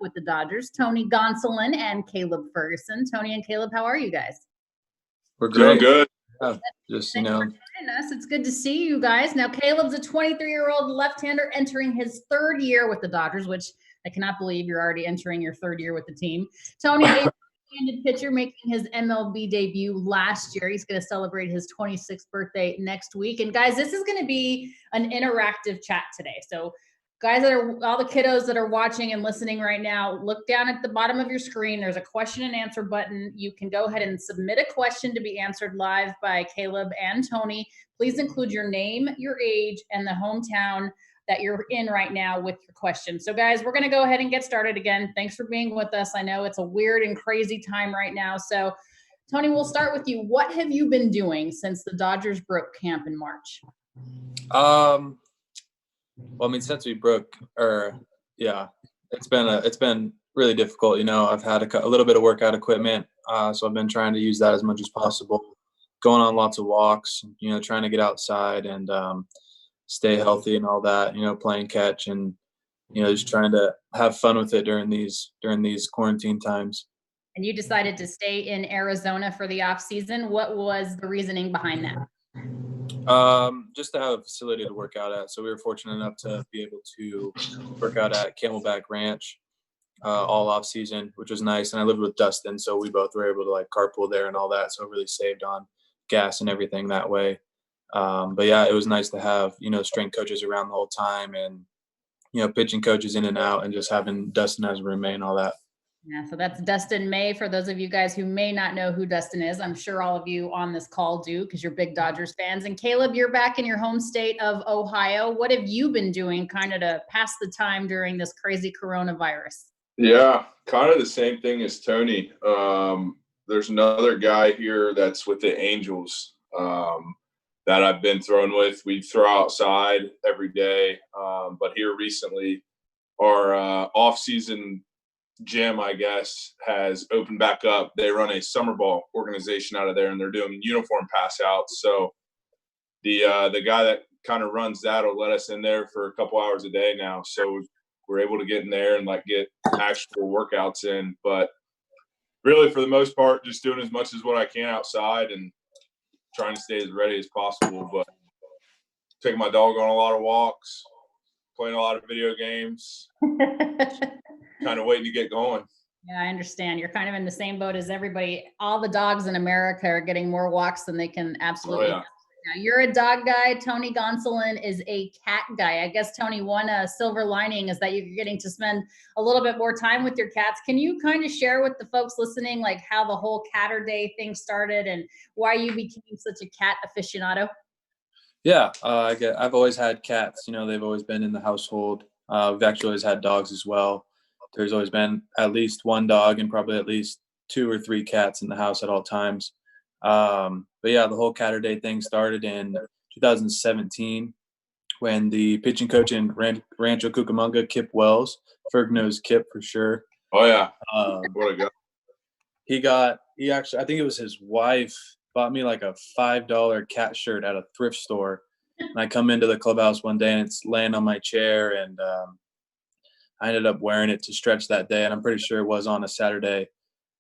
with the Dodgers, Tony Gonsolin and Caleb Ferguson. Tony and Caleb, how are you guys? We're great. Doing good. Just, Thanks for joining us. It's good to see you guys. Now, Caleb's a 23-year-old left-hander entering his third year with the Dodgers, which I cannot believe you're already entering your third year with the team. Tony, a right-handed pitcher making his MLB debut last year. He's going to celebrate his 26th birthday next week. And guys, this is going to be an interactive chat today. So guys all the kiddos that are watching and listening right now, look down at the bottom of your screen. There's a question and answer button. You can go ahead and submit a question to be answered live by Caleb and Tony. Please include your name, your age, and the hometown that you're in right now with your question. So guys, we're going to go ahead and get started again. Thanks for being with us. I know it's a weird and crazy time right now. So Tony, we'll start with you. What have you been doing since the Dodgers broke camp in March? Well, I mean, since we broke, it's been really difficult. You know, I've had a little bit of workout equipment, so I've been trying to use that as much as possible. Going on lots of walks, you know, trying to get outside and stay healthy and all that. You know, playing catch and just trying to have fun with it during these quarantine times. And you decided to stay in Arizona for the off season. What was the reasoning behind that? Just to have a facility to work out at. So we were fortunate enough to be able to work out at Camelback Ranch all off season, which was nice. And I lived with Dustin, so we both were able to like carpool there and all that. So it really saved on gas and everything that way. But yeah, it was nice to have, strength coaches around the whole time and, pitching coaches in and out and just having Dustin as a roommate and all that. Yeah, so that's Dustin May. For those of you guys who may not know who Dustin is, I'm sure all of you on this call do because you're big Dodgers fans. And Caleb, you're back in your home state of Ohio. What have you been doing kind of to pass the time during this crazy coronavirus? Yeah, kind of the same thing as Tony. There's another guy here that's with the Angels that I've been throwing with. We throw outside every day, but here recently our off-season gym, I guess, has opened back up. They run a summer ball organization out of there, and they're doing uniform pass outs. So the guy that kind of runs that will let us in there for a couple hours a day now. So we're able to get in there and like get actual workouts in. But really, for the most part, just doing as much as what I can outside and trying to stay as ready as possible. But taking my dog on a lot of walks, playing a lot of video games. Kind of waiting to get going. Yeah, I understand. You're kind of in the same boat as everybody. All the dogs in America are getting more walks than they can absolutely. Oh, yeah. Now, you're a dog guy. Tony Gonsolin is a cat guy. I guess, Tony, one silver lining is that you're getting to spend a little bit more time with your cats. Can you kind of share with the folks listening, like how the whole Catter Day thing started and why you became such a cat aficionado? Yeah, I've always had cats. They've always been in the household. We've actually always had dogs as well. There's always been at least one dog and probably at least 2 or 3 cats in the house at all times. But yeah, the whole Catter Day thing started in 2017 when the pitching coach in Rancho Cucamonga, Kip Wells, Ferg knows Kip for sure. Oh yeah, what a guy. He actually, I think it was his wife, bought me like a $5 cat shirt at a thrift store. And I come into the clubhouse one day and it's laying on my chair and I ended up wearing it to stretch that day, and I'm pretty sure it was on a Saturday.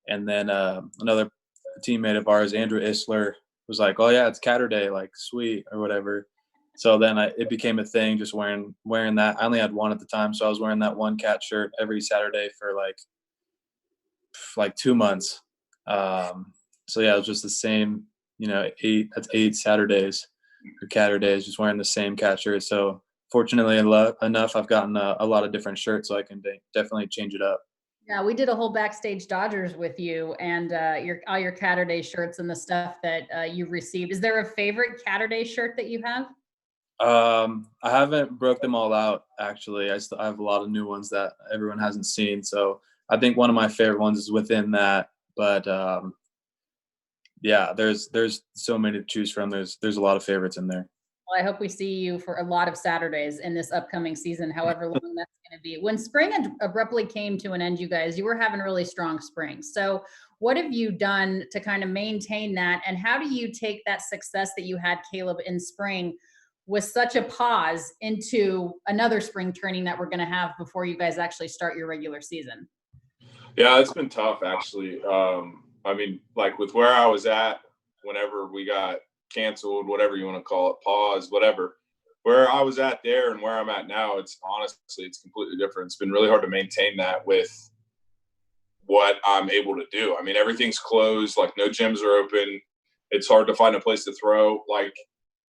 And then another teammate of ours, Andrew Isler, was like, "Oh yeah, it's Catter Day, like sweet or whatever." So then it became a thing, just wearing that. I only had one at the time, so I was wearing that one cat shirt every Saturday for like 2 months. So yeah, it was just the same, 8 Saturdays or Catter Days, just wearing the same cat shirt. So fortunately enough, I've gotten a lot of different shirts, so I can definitely change it up. Yeah, we did a whole Backstage Dodgers with you and all your Catter Day shirts and the stuff that you've received. Is there a favorite Catter Day shirt that you have? I haven't broke them all out, actually. I have a lot of new ones that everyone hasn't seen. So I think one of my favorite ones is within that. But yeah, there's so many to choose from. There's a lot of favorites in there. Well, I hope we see you for a lot of Saturdays in this upcoming season, however long that's going to be. When spring abruptly came to an end, you guys, you were having really strong spring. So what have you done to kind of maintain that? And how do you take that success that you had, Caleb, in spring with such a pause into another spring training that we're going to have before you guys actually start your regular season? Yeah, it's been tough actually. I mean, like with where I was at whenever we got canceled, whatever you want to call it, pause, whatever. Where I was at there and where I'm at now, it's honestly, it's completely different. It's been really hard to maintain that with what I'm able to do. I mean, everything's closed, like no gyms are open. It's hard to find a place to throw. Like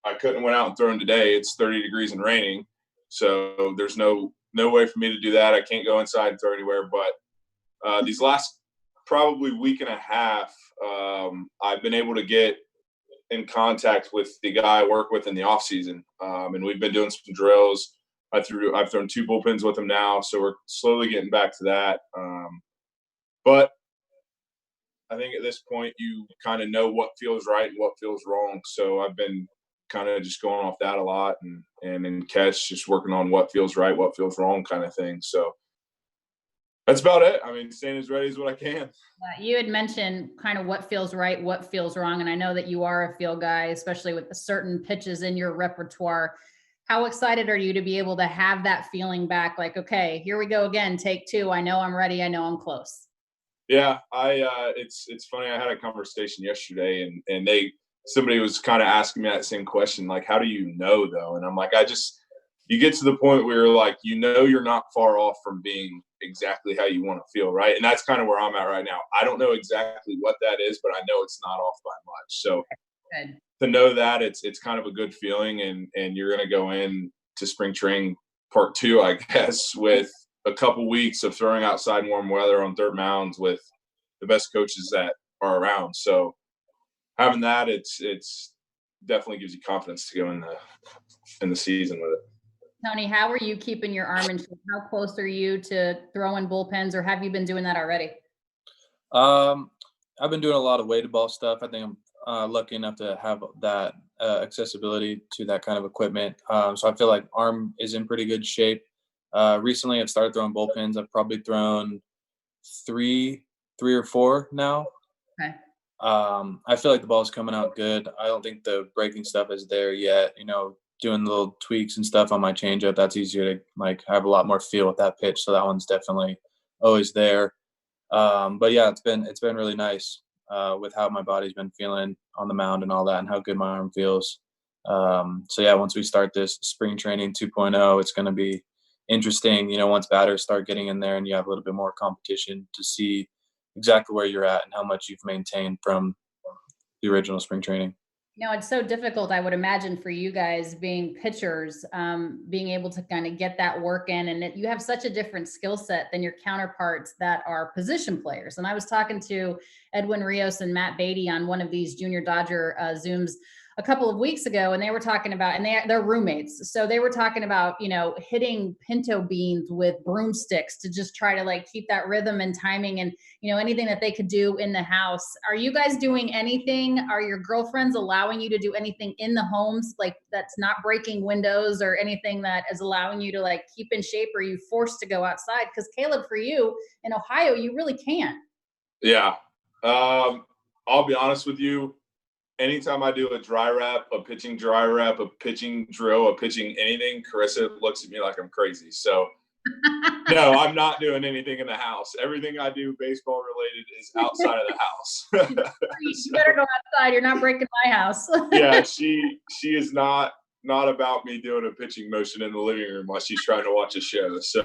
I couldn't went out and thrown today. It's 30 degrees and raining. So there's no way for me to do that. I can't go inside and throw anywhere. But these last probably week and a half, I've been able to get in contact with the guy I work with in the off season. And we've been doing some drills. I've thrown 2 bullpens with him now. So we're slowly getting back to that. But I think at this point you kind of know what feels right and what feels wrong. So I've been kind of just going off that a lot and in catch, just working on what feels right, what feels wrong kind of thing. So that's about it. I mean, staying as ready as what I can. You had mentioned kind of what feels right, what feels wrong. And I know that you are a feel guy, especially with certain pitches in your repertoire. How excited are you to be able to have that feeling back? Like, okay, here we go again, take 2. I know I'm ready. I know I'm close. Yeah, it's funny. I had a conversation yesterday, and somebody was kind of asking me that same question, like, how do you know though? And I'm like, you get to the point where you're like, you're not far off from being exactly how you want to feel, right? And that's kind of where I'm at right now. I don't know exactly what that is, but I know it's not off by much. So Good. to know that it's kind of a good feeling, and you're going to go in to spring training part 2, I guess, with a couple weeks of throwing outside in warm weather on dirt mounds with the best coaches that are around. So having that, it's definitely gives you confidence to go in the season with it. Tony, how are you keeping your arm in shape? How close are you to throwing bullpens, or have you been doing that already? I've been doing a lot of weighted ball stuff. I think I'm lucky enough to have that accessibility to that kind of equipment. So I feel like arm is in pretty good shape. Recently I've started throwing bullpens. I've probably thrown three or 4 now. Okay. I feel like the ball's coming out good. I don't think the breaking stuff is there yet. Doing little tweaks and stuff on my changeup, that's easier to like have a lot more feel with that pitch. So that one's definitely always there. But yeah, it's been really nice with how my body's been feeling on the mound and all that, and how good my arm feels. So yeah, once we start this spring training 2.0, it's going to be interesting. Once batters start getting in there and you have a little bit more competition to see exactly where you're at and how much you've maintained from the original spring training. It's so difficult, I would imagine, for you guys being pitchers, being able to kind of get that work in, and you have such a different skill set than your counterparts that are position players. And I was talking to Edwin Rios and Matt Beatty on one of these Junior Dodger Zooms a couple of weeks ago, and they were talking about, and they're roommates. So they were talking about, hitting pinto beans with broomsticks to just try to like keep that rhythm and timing, and, anything that they could do in the house. Are you guys doing anything? Are your girlfriends allowing you to do anything in the homes, like that's not breaking windows or anything that is allowing you to like keep in shape? Or are you forced to go outside? Because Caleb, for you in Ohio, you really can't. Yeah. I'll be honest with you. Anytime I do a dry wrap, a pitching dry wrap, a pitching drill, a pitching anything, Carissa looks at me like I'm crazy. So no, I'm not doing anything in the house. Everything I do baseball related is outside of the house. You better go outside. You're not breaking my house. Yeah, she is not about me doing a pitching motion in the living room while she's trying to watch a show. So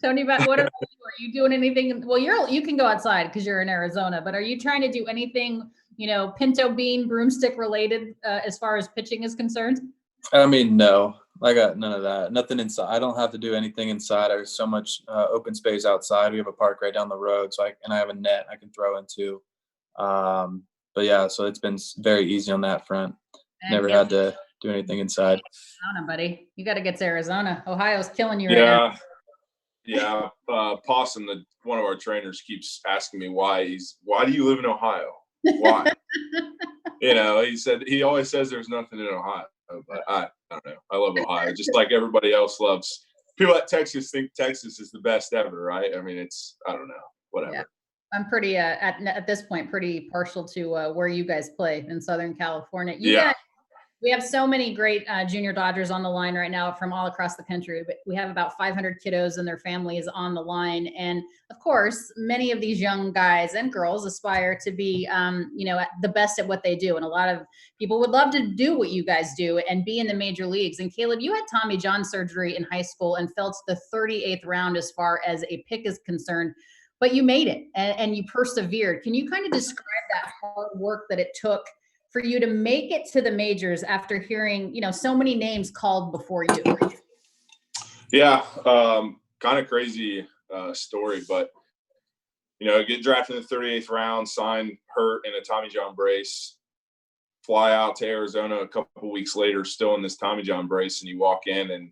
Tony, what about you? Are you doing anything? Well, you can go outside because you're in Arizona, but are you trying to do anything, pinto bean, broomstick related as far as pitching is concerned? I mean, no, I got none of that. Nothing inside. I don't have to do anything inside. There's so much open space outside. We have a park right down the road, so I have a net I can throw into. But yeah, so it's been very easy on that front. Never had to do anything inside. Arizona, buddy, you got to get to Arizona. Ohio's killing you right now. Yeah. Possum, one of our trainers, keeps asking me why do you live in Ohio? Why? He always says there's nothing in Ohio, but I don't know. I love Ohio, just like everybody else loves. People at Texas think Texas is the best ever, right? I mean, I don't know, whatever. Yeah. I'm pretty at this point pretty partial to where you guys play in Southern California. You guys We have so many great junior Dodgers on the line right now from all across the country. We have about 500 kiddos and their families on the line. And of course, many of these young guys and girls aspire to be, the best at what they do. And a lot of people would love to do what you guys do and be in the major leagues. And Caleb, you had Tommy John surgery in high school and fell to the 38th round as far as a pick is concerned. But you made it and you persevered. Can you kind of describe that hard work that it took for you to make it to the majors after hearing, so many names called before you? Yeah, kind of crazy story, but get drafted in the 38th round, sign hurt in a Tommy John brace, fly out to Arizona a couple weeks later, still in this Tommy John brace, and you walk in and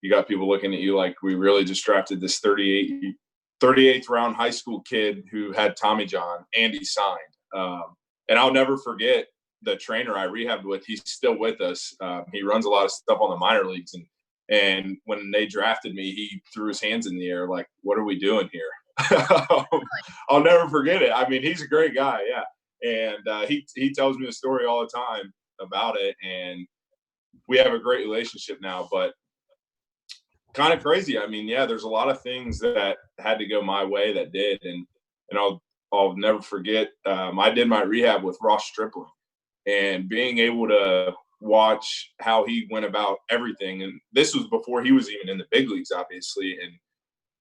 you got people looking at you like, we really just drafted this 38th round high school kid who had Tommy John and he signed. And I'll never forget the trainer I rehabbed with. He's still with us. He runs a lot of stuff on the minor leagues. And when they drafted me, he threw his hands in the air like, what are we doing here? I'll never forget it. I mean, he's a great guy. Yeah. And he tells me the story all the time about it. And we have a great relationship now, but kind of crazy. I mean, yeah, there's a lot of things that had to go my way that did. And I'll never forget, I did my rehab with Ross Stripling, and being able to watch how he went about everything. And this was before he was even in the big leagues, obviously. And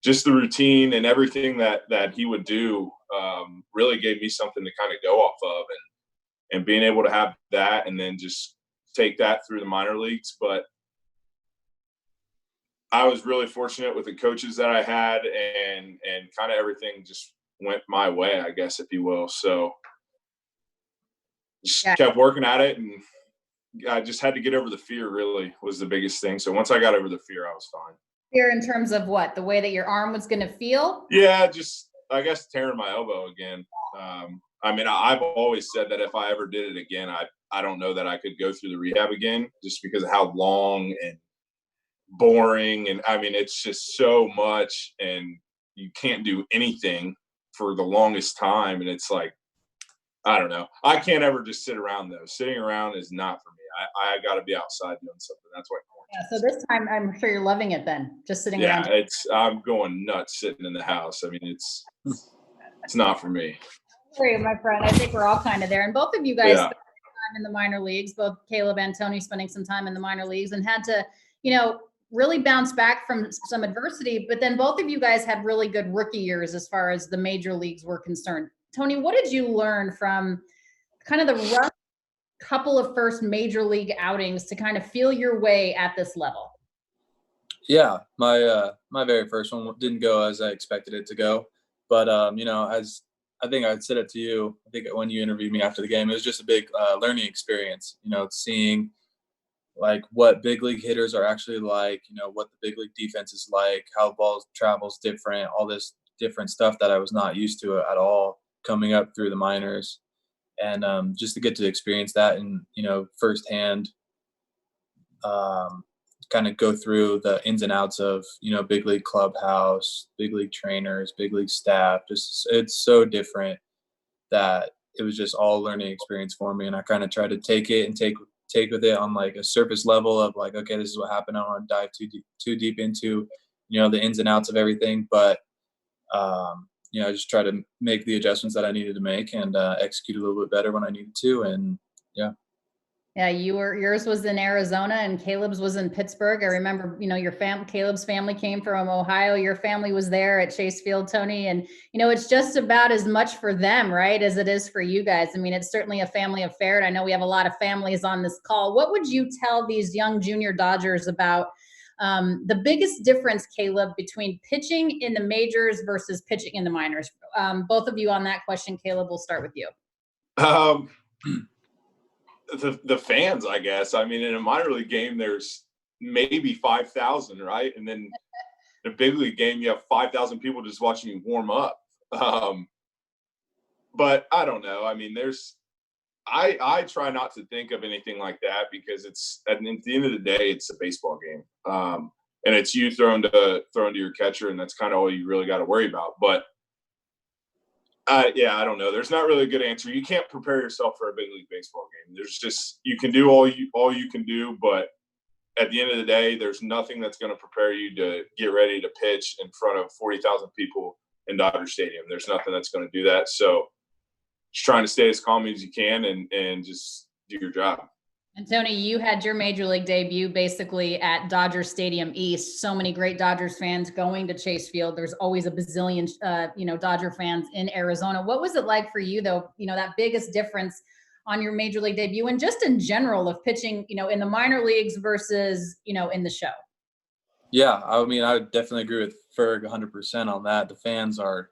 just the routine and everything that he would do really gave me something to kind of go off of, and being able to have that and then just take that through the minor leagues. But I was really fortunate with the coaches that I had, and kind of everything just went my way, I guess, if you will. So just kept working at it, and I just had to get over the fear, really was the biggest thing. So once I got over the fear, I was fine. Fear in terms of what? The way that your arm was going to feel? Yeah, just, I guess, tearing my elbow again. I mean, I've always said that if I ever did it again, I don't know that I could go through the rehab again, just because of how long and boring. And I mean, it's just so much, and you can't do anything for the longest time. And it's like, I don't know. I can't ever just sit around though. Sitting around is not for me. I got to be outside doing something. That's what. Yeah. So this time, I'm sure you're loving it then. Just sitting around. Yeah, I'm going nuts sitting in the house. I mean, it's not for me. Sorry, my friend. I think we're all kind of there. And both of you guys spent time in the minor leagues. Both Caleb and Tony spending some time in the minor leagues, and had to, really bounce back from some adversity. But then both of you guys had really good rookie years as far as the major leagues were concerned. Tony, what did you learn from kind of the rough couple of first major league outings to kind of feel your way at this level? Yeah, my very first one didn't go as I expected it to go. But, as I think I said it to you, I think when you interviewed me after the game, it was just a big learning experience, seeing like what big league hitters are actually like, what the big league defense is like, how the ball travels different, all this different stuff that I was not used to at all coming up through the minors. And just to get to experience that and, firsthand, kind of go through the ins and outs of, big league clubhouse, big league trainers, big league staff. Just, it's so different that it was just all learning experience for me. And I kind of tried to take it and take with it on like a surface level of like, okay, this is what happened. I don't want to dive too deep into, the ins and outs of everything. But, I just try to make the adjustments that I needed to make and execute a little bit better when I needed to. And yeah. Yeah, yours was in Arizona and Caleb's was in Pittsburgh. I remember, Caleb's family came from Ohio. Your family was there at Chase Field, Tony. And, it's just about as much for them, right, as it is for you guys. I mean, it's certainly a family affair. And I know we have a lot of families on this call. What would you tell these young junior Dodgers about the biggest difference, Caleb, between pitching in the majors versus pitching in the minors? Both of you on that question. Caleb, we'll start with you. The fans, I guess. I mean, in a minor league game, there's maybe 5,000, right? And then in a big league game, you have 5,000 people just watching you warm up. But I don't know. I mean, I try not to think of anything like that, because it's at the end of the day, it's a baseball game, and it's you throwing to your catcher, and that's kind of all you really got to worry about. But Yeah, I don't know. There's not really a good answer. You can't prepare yourself for a big league baseball game. There's just, you can do all you can do, but at the end of the day, there's nothing that's going to prepare you to get ready to pitch in front of 40,000 people in Dodger Stadium. There's nothing that's going to do that. So just trying to stay as calm as you can and just do your job. And Tony, you had your major league debut basically at Dodger Stadium East. So many great Dodgers fans going to Chase Field. There's always a bazillion, Dodger fans in Arizona. What was it like for you, though? That biggest difference on your major league debut and just in general of pitching, in the minor leagues versus, in the show. Yeah, I mean, I would definitely agree with Ferg 100% on that. The fans are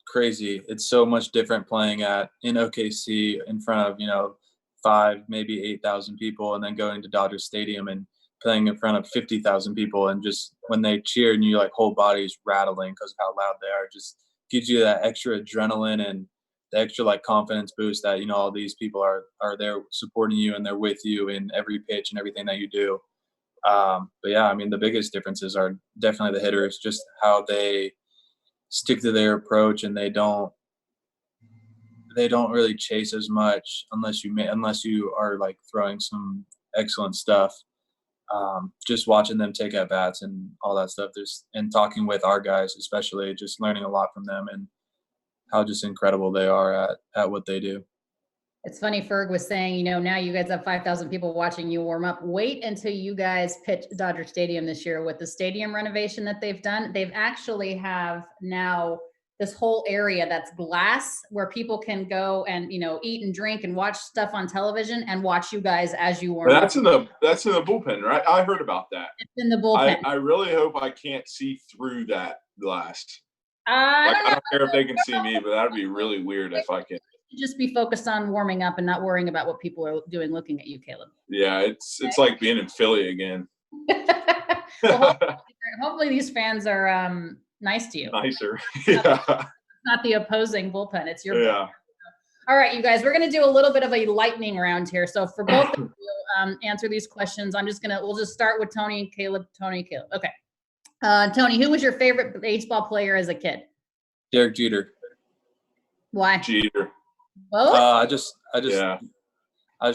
crazy. It's so much different playing in OKC in front of, 5, maybe 8,000 people, and then going to Dodger Stadium and playing in front of 50,000 people. And just when they cheer and your whole body's rattling because of how loud they are, just gives you that extra adrenaline and the extra confidence boost that, all these people are there supporting you and they're with you in every pitch and everything that you do. But yeah, I mean, the biggest differences are definitely the hitters, just how they stick to their approach and they don't really chase as much unless you are throwing some excellent stuff. Just watching them take at bats and all that stuff, and talking with our guys, especially just learning a lot from them and how just incredible they are at what they do. It's funny, Ferg was saying, now you guys have 5,000 people watching you warm up. Wait until you guys pitch Dodger Stadium this year with the stadium renovation that they've done. They've actually have now this whole area that's glass where people can go and, eat and drink and watch stuff on television and watch you guys as you warm up. That's in the bullpen, right? I heard about that. It's in the bullpen. I really hope I can't see through that glass. I don't care if they can see me, but that would be really weird if I can. Just be focused on warming up and not worrying about what people are doing looking at you, Caleb. Yeah, it's like being in Philly again. Well, hopefully these fans are nice to you. Nicer. Yeah. It's not the opposing bullpen. It's your yeah. bullpen. All right, you guys, we're going to do a little bit of a lightning round here. So for both of you, answer these questions. We'll just start with Tony and Caleb. Tony, Caleb. Okay. Tony, who was your favorite baseball player as a kid? Derek Jeter. Why? Jeter. Both? I just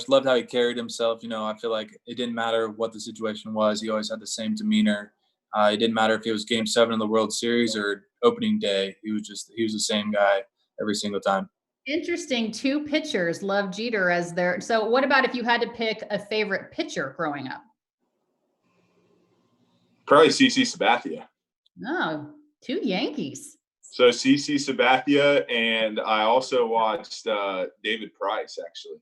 loved how he carried himself. I feel like it didn't matter what the situation was. He always had the same demeanor. It didn't matter if it was Game 7 of the World Series or opening day. He was the same guy every single time. Interesting. 2 pitchers love Jeter as their. So what about if you had to pick a favorite pitcher growing up? Probably CC Sabathia. Oh, 2 Yankees. So CC Sabathia, and I also watched David Price, actually.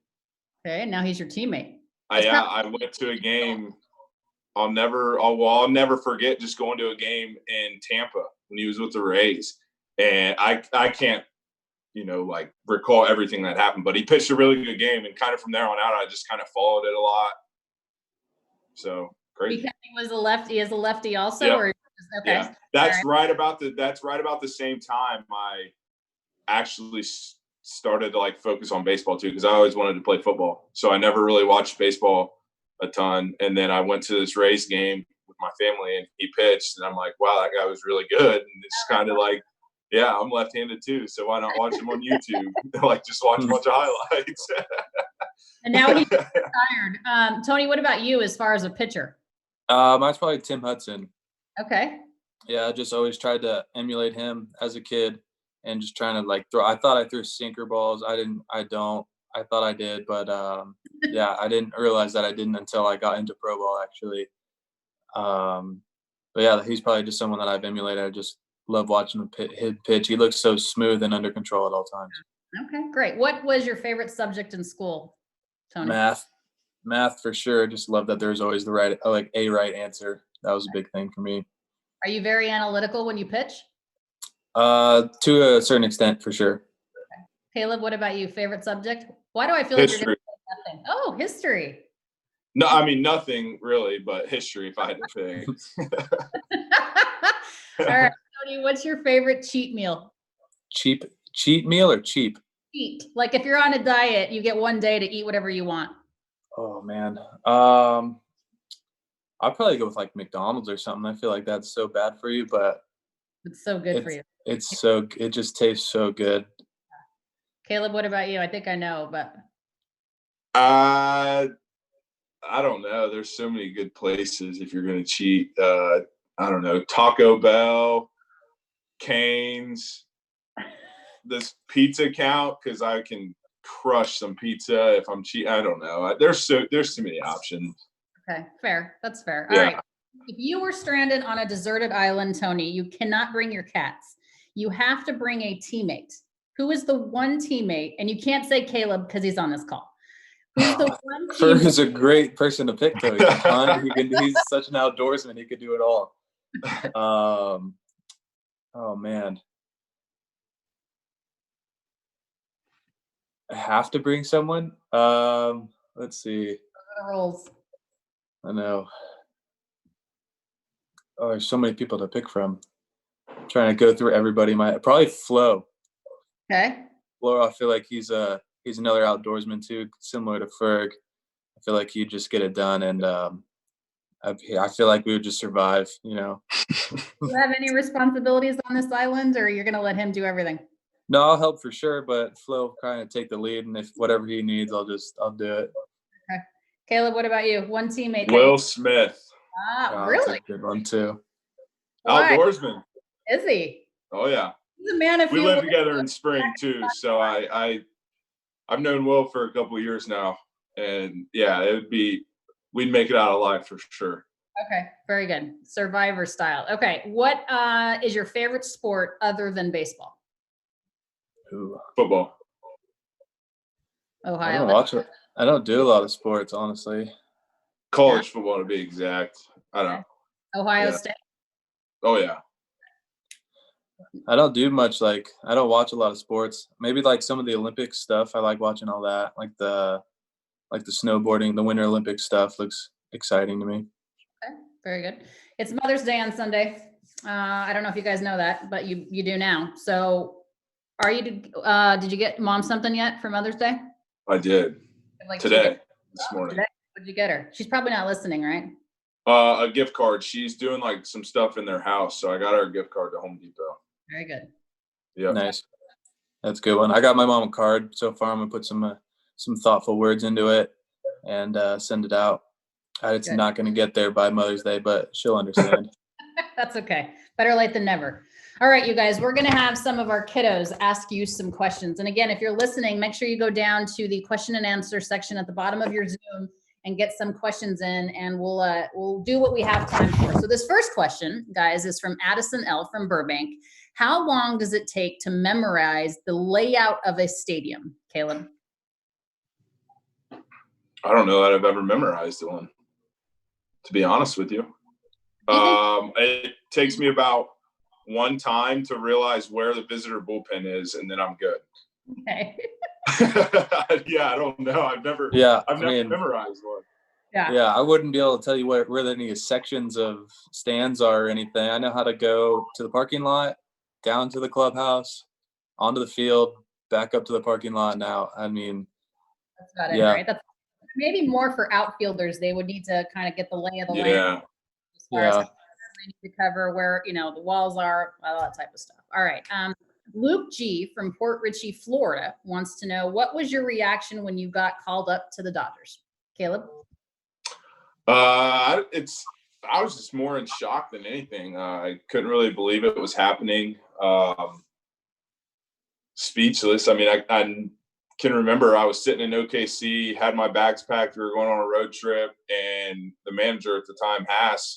Okay, now he's your teammate. I went to a game. I'll never forget just going to a game in Tampa when he was with the Rays. And I can't, recall everything that happened, but he pitched a really good game. And kind of from there on out, I just kind of followed it a lot. So crazy. Because he was a lefty, is a lefty also? Yep. Or okay. Yeah. That's right about the same time I actually started to focus on baseball too, because I always wanted to play football. So I never really watched baseball a ton. And then I went to this Rays game with my family and he pitched and I'm like, wow, that guy was really good. And it's kind of yeah, I'm left-handed too. So why not watch him on YouTube? Just watch a bunch of highlights. And now he's retired. Tony, what about you as far as a pitcher? Mine's probably Tim Hudson. Okay. Yeah, I just always tried to emulate him as a kid and just trying to throw. I thought I threw sinker balls. I thought I did, but yeah, I didn't realize that I didn't until I got into pro ball actually. But yeah, he's probably just someone that I've emulated. I just love watching him pitch. He looks so smooth and under control at all times. Okay, great. What was your favorite subject in school, Tony? Math for sure. Just love that there's always the right answer. That was a big thing for me. Are you very analytical when you pitch? To a certain extent, for sure. Okay. Caleb, what about you? Favorite subject? Why do I feel like you're going to say nothing? Oh, history. No, I mean nothing really, but history if I had to pick. All right, Tony, what's your favorite cheat meal? Cheat meal or cheap? Cheat. Like if you're on a diet, you get one day to eat whatever you want. Oh man. I'll probably go with McDonald's or something. I feel like that's so bad for you, but it's so good for you. It just tastes so good. Caleb, what about you? I think I know, but I don't know. There's so many good places if you're going to cheat. I don't know. Taco Bell, Cane's. Does pizza count? Because I can crush some pizza if I'm cheating. I don't know. There's too many options. okay, fair. That's fair. All Yeah. right. If you were stranded on a deserted island, Tony, you cannot bring your cats. You have to bring a teammate. Who is the one teammate? And you can't say Caleb because he's on this call. Who's the one Ferg teammate? is a great person to pick, though. He can hunt. He's such an outdoorsman. He could do it all. Oh man, I have to bring someone. Let's see. Rolls. I know. Oh, there's so many people to pick from. I'm trying to go through everybody. Probably Flo. Okay. Flo, I feel like he's another outdoorsman too, similar to Ferg. I feel like he'd just get it done, and I feel like we would just survive. You know. Do you have any responsibilities on this island, or you're going to let him do everything? No, I'll help for sure, but Flo kind of take the lead, and if whatever he needs, I'll do it. Okay. Caleb, what about you? One teammate. Will Smith. Ah, really? That's a good one too. Why? Outdoorsman. Is he? Oh yeah. He's a man. If We live together in spring too, so I've known Will for a couple of years now, and yeah, we'd make it out alive for sure. Okay, very good. Survivor style. Okay, what is your favorite sport other than baseball? Ooh. Football. Ohio. I don't watch it. I don't do a lot of sports, honestly. College football to be exact. I don't know. Ohio Yeah. State. Oh yeah. I don't do much. Like, I don't watch a lot of sports. Maybe like some of the Olympic stuff. I like watching all that. Like the snowboarding, the Winter Olympic stuff looks exciting to me. Okay, very good. It's Mother's Day on Sunday. I don't know if you guys know that, but you do now. So, did you get mom something yet for Mother's Day? I did. Like Today, this morning. Today? What did you get her? She's probably not listening, right? A gift card. She's doing like some stuff in their house, so I got her a gift card to Home Depot. Very good. Yeah. Nice. That's a good one. I got my mom a card so far. I'm gonna put some thoughtful words into it and send it out. It's Good. not gonna get there by Mother's Day, but she'll understand. That's okay. Better late than never. All right, you guys, we're going to have some of our kiddos ask you some questions. And again, if you're listening, make sure you go down to the question and answer section at the bottom of your Zoom and get some questions in, and we'll do what we have time for. So this first question, guys, is from Addison L. from Burbank. How long does it take to memorize the layout of a stadium, Caleb? I don't know that I've ever memorized one, to be honest with you. It takes me about one time to realize where the visitor bullpen is, and then I'm good. Okay. Yeah, I don't know. I've never memorized one. Yeah, I wouldn't be able to tell you where any sections of stands are or anything. I know how to go to the parking lot, down to the clubhouse, onto the field, back up to the parking lot now. I mean, that's about it, right? That's maybe more for outfielders. They would need to kind of get the lay of the land. As far as they need to cover where, the walls are, all that type of stuff. All right. Luke G from Port Richey, Florida wants to know, what was your reaction when you got called up to the Dodgers? Caleb? I was just more in shock than anything. I couldn't really believe it was happening. Speechless. I mean, I can remember I was sitting in OKC, had my bags packed. We were going on a road trip, and the manager at the time, Haas,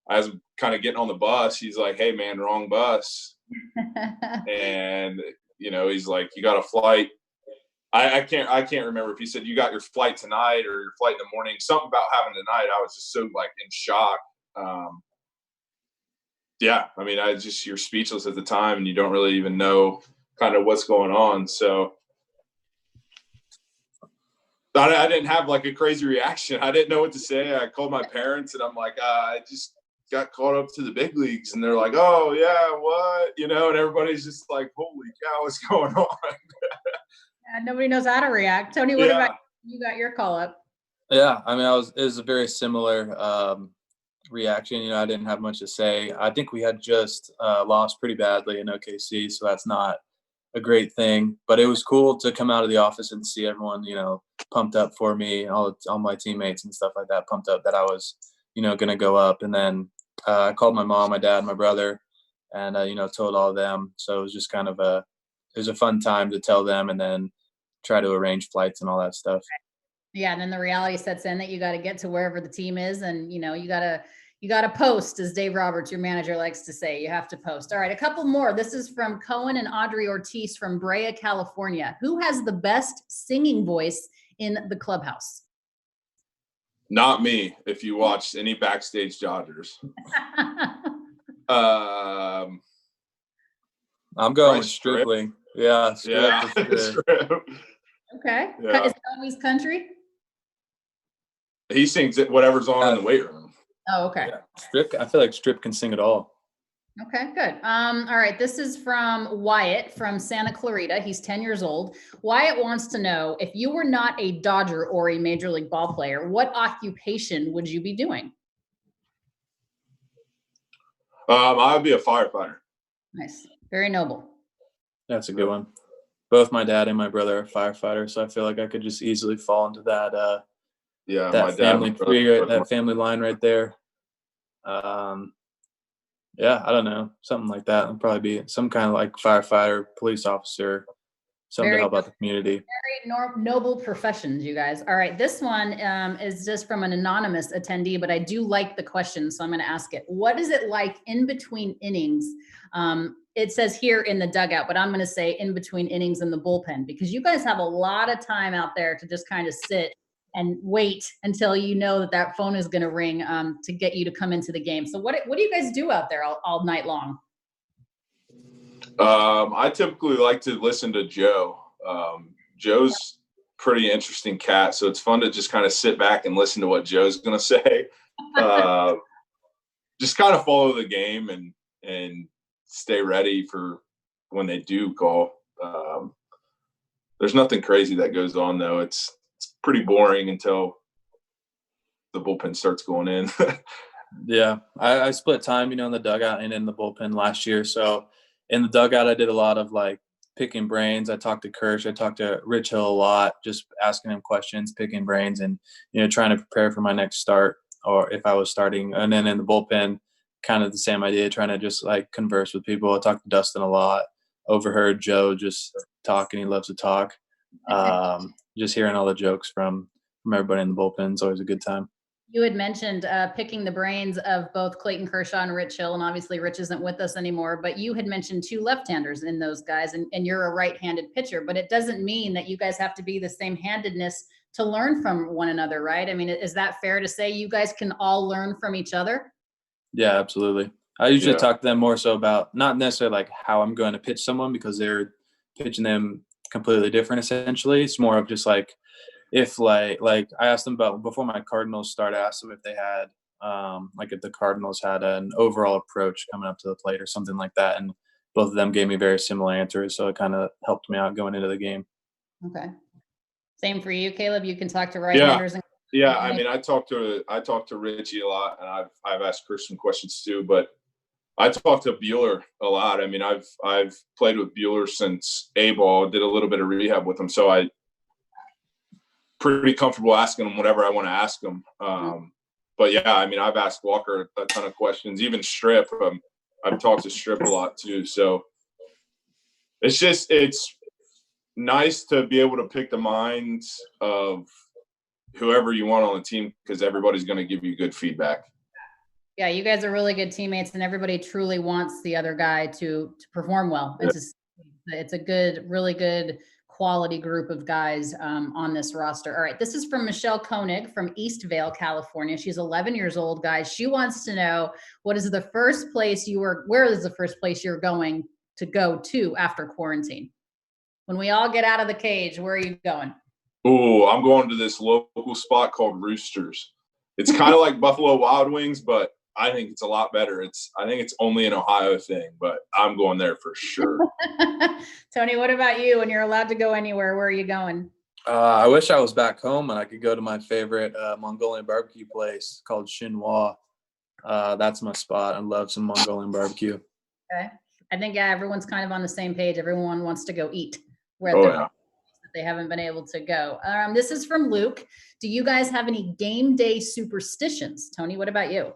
I was kind of getting on the bus. He's like, "Hey, man, wrong bus." And he's like, "You got a flight." I can't remember if he said you got your flight tonight or your flight in the morning. Something about having tonight. I was just so like in shock. Yeah, I mean, you're speechless at the time, and you don't really even know kind of what's going on. So I didn't have like a crazy reaction. I didn't know what to say. I called my parents, and I'm like, I just got called up to the big leagues, and they're like, "Oh yeah, what?" And everybody's just like, "Holy cow, what's going on?" Nobody knows how to react. Tony, what about you? Got your call up? Yeah, I mean, it was a very similar reaction. I didn't have much to say. I think we had just lost pretty badly in OKC, so that's not a great thing. But it was cool to come out of the office and see everyone, pumped up for me, all my teammates and stuff like that, pumped up that I was, going to go up. And then I called my mom, my dad, my brother, and told all of them. So it was just kind of it was a fun time to tell them, and then try to arrange flights and all that stuff. Yeah, and then the reality sets in that you got to get to wherever the team is, and you got to post, as Dave Roberts, your manager, likes to say. You have to post. All right, a couple more. This is from Cohen and Audrey Ortiz from Brea, California. Who has the best singing voice in the clubhouse? Not me. If you watch any backstage Dodgers. I'm going with Stripling. Yeah, Strip. Okay. Yeah. Is it always country? He sings it whatever's on in the weight room. Oh, okay. Yeah. Strip. I feel like Strip can sing it all. Okay, good. All right. This is from Wyatt from Santa Clarita. He's 10 years old. Wyatt wants to know, if you were not a Dodger or a Major League ball player, what occupation would you be doing? I would be a firefighter. Nice. Very noble. That's a good one. Both my dad and my brother are firefighters, so I feel like I could just easily fall into that my family dad, tree, that family line right there. Yeah, I don't know, something like that. I'd probably be some kind of like firefighter, police officer, something to help out the community. Very noble professions, you guys. All right, this one is just from an anonymous attendee, but I do like the question, so I'm going to ask it. What is it like in between innings? It says here in the dugout, but I'm going to say in between innings in the bullpen, because you guys have a lot of time out there to just kind of sit and wait until you know that phone is going to ring to get you to come into the game. So what do you guys do out there all night long? I typically like to listen to Joe. Joe's pretty interesting cat, so it's fun to just kind of sit back and listen to what Joe's going to say. Just kind of follow the game and stay ready for when they do call. There's nothing crazy that goes on, though. It's pretty boring until the bullpen starts going in. Yeah, I split time, in the dugout and in the bullpen last year. So in the dugout, I did a lot of like picking brains. I talked to Kirsch. I talked to Rich Hill a lot, just asking him questions, picking brains, and trying to prepare for my next start, or if I was starting. And then in the bullpen, kind of the same idea, trying to just like converse with people. I talked to Dustin a lot. Overheard Joe just talking. He loves to talk. Just hearing all the jokes from everybody in the bullpen is always a good time. You had mentioned picking the brains of both Clayton Kershaw and Rich Hill, and obviously Rich isn't with us anymore, but you had mentioned two left-handers in those guys, and you're a right-handed pitcher, but it doesn't mean that you guys have to be the same-handedness to learn from one another, right? I mean, is that fair to say you guys can all learn from each other? Yeah, absolutely. I usually talk to them more so about not necessarily like how I'm going to pitch someone, because they're pitching them completely different essentially. It's more of just like, if like I asked them about before my Cardinals start, I asked them if they had if the Cardinals had an overall approach coming up to the plate or something like that, and both of them gave me very similar answers, so it kind of helped me out going into the game. Okay. Same for you, Caleb. You can talk to right-handers. Yeah, I mean, I talk to Richie a lot, and I've asked Chris some questions too, but I talk to Bueller a lot. I mean, I've played with Bueller since A-ball, did a little bit of rehab with him, so I pretty comfortable asking him whatever I want to ask him. But yeah, I mean, I've asked Walker a ton of questions, even Strip. I've talked to Strip a lot too. So it's nice to be able to pick the minds of whoever you want on the team, because everybody's going to give you good feedback. Yeah, you guys are really good teammates, and everybody truly wants the other guy to perform well. Yeah. It's a good, really good quality group of guys on this roster. All right, this is from Michelle Koenig from Eastvale, California. She's 11 years old, guys. She wants to know, where is the first place you're going to go to after quarantine? When we all get out of the cage, where are you going? Oh, I'm going to this local spot called Roosters. It's kind of like Buffalo Wild Wings, but I think it's a lot better. I think it's only an Ohio thing, but I'm going there for sure. Tony, what about you? When you're allowed to go anywhere, where are you going? I wish I was back home and I could go to my favorite Mongolian barbecue place called Chinois. That's my spot. I love some Mongolian barbecue. Okay. I think everyone's kind of on the same page. Everyone wants to go eat where that they haven't been able to go. This is from Luke. Do you guys have any game day superstitions? Tony, what about you?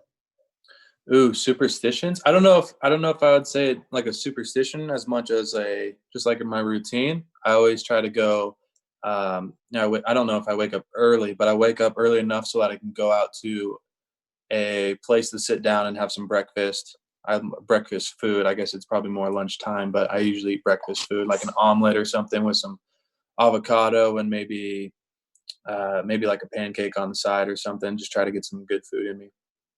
Ooh, superstitions. I don't know if I would say like a superstition as much as just like in my routine. I always try to go. I don't know if I wake up early, but I wake up early enough so that I can go out to a place to sit down and have some breakfast. Breakfast food. I guess it's probably more lunchtime, but I usually eat breakfast food like an omelet or something with some avocado and maybe like a pancake on the side or something. Just try to get some good food in me.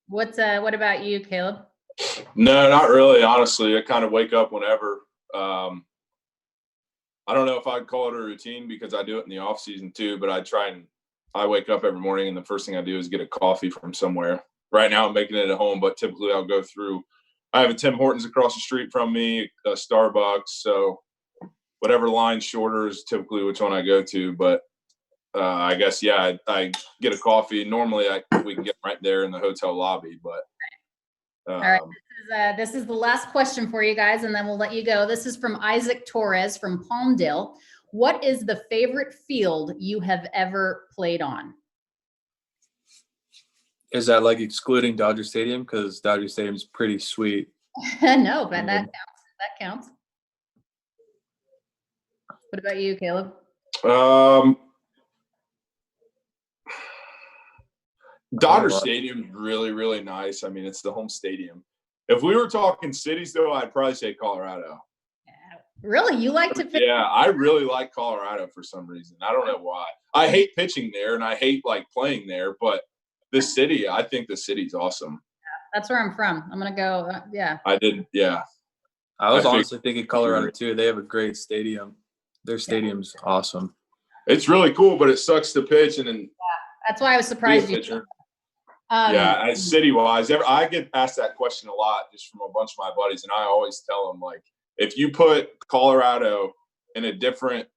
What about you, Caleb? No, not really. Honestly, I kind of wake up whenever. I don't know if I'd call it a routine because I do it in the off season too, but I wake up every morning and the first thing I do is get a coffee from somewhere. Right now I'm making it at home, but typically I'll go through. I have a Tim Hortons across the street from me, a Starbucks. So whatever line's shorter is typically which one I go to. But I guess, yeah, I get a coffee. Normally we can get right there in the hotel lobby, but. All right, this is the last question for you guys, and then we'll let you go. This is from Isaac Torres from Palmdale. What is the favorite field you have ever played on? Is that like excluding Dodger Stadium? Because Dodger Stadium is pretty sweet. No, but that counts. That counts. What about you, Caleb? Dodger Stadium is really, really nice. I mean, it's the home stadium. If we were talking cities, though, I'd probably say Colorado. Really? You like to pitch? Yeah, I really like Colorado for some reason. I don't know why. I hate pitching there, and I hate, like, playing there, but this city, I think the city's awesome. Yeah, that's where I'm from. I'm going to go, yeah. I did, yeah. I was honestly thinking Colorado, too. They have a great stadium. Their stadium's awesome. It's really cool, but it sucks to pitch, and then that's why I was surprised you. Yeah, city-wise, I get asked that question a lot just from a bunch of my buddies, and I always tell them, like, if you put Colorado in a different,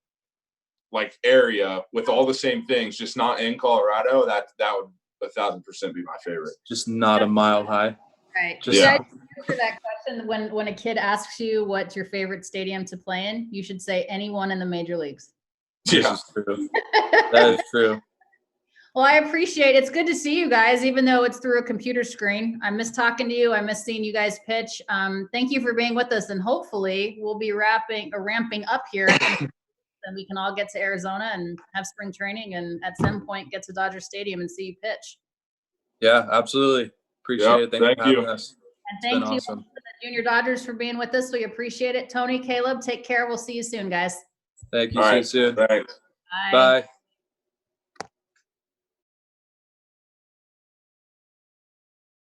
like, area with all the same things, just not in Colorado, that would 1,000% be my favorite. Just not a mile high. Right. Just, yeah. Answer that question when a kid asks you what's your favorite stadium to play in, you should say anyone in the major leagues. Yeah, this is true. That is true. Well, I appreciate it. It's good to see you guys, even though it's through a computer screen. I miss talking to you. I miss seeing you guys pitch. Thank you for being with us, and hopefully we'll be ramping up here, and we can all get to Arizona and have spring training, and at some point get to Dodger Stadium and see you pitch. Yeah, absolutely. Appreciate it. Thank you for having us. And thank you to the Junior Dodgers for being with us. We appreciate it. Tony, Caleb, take care. We'll see you soon, guys. Thank you. See you soon. Thanks. Bye. Bye.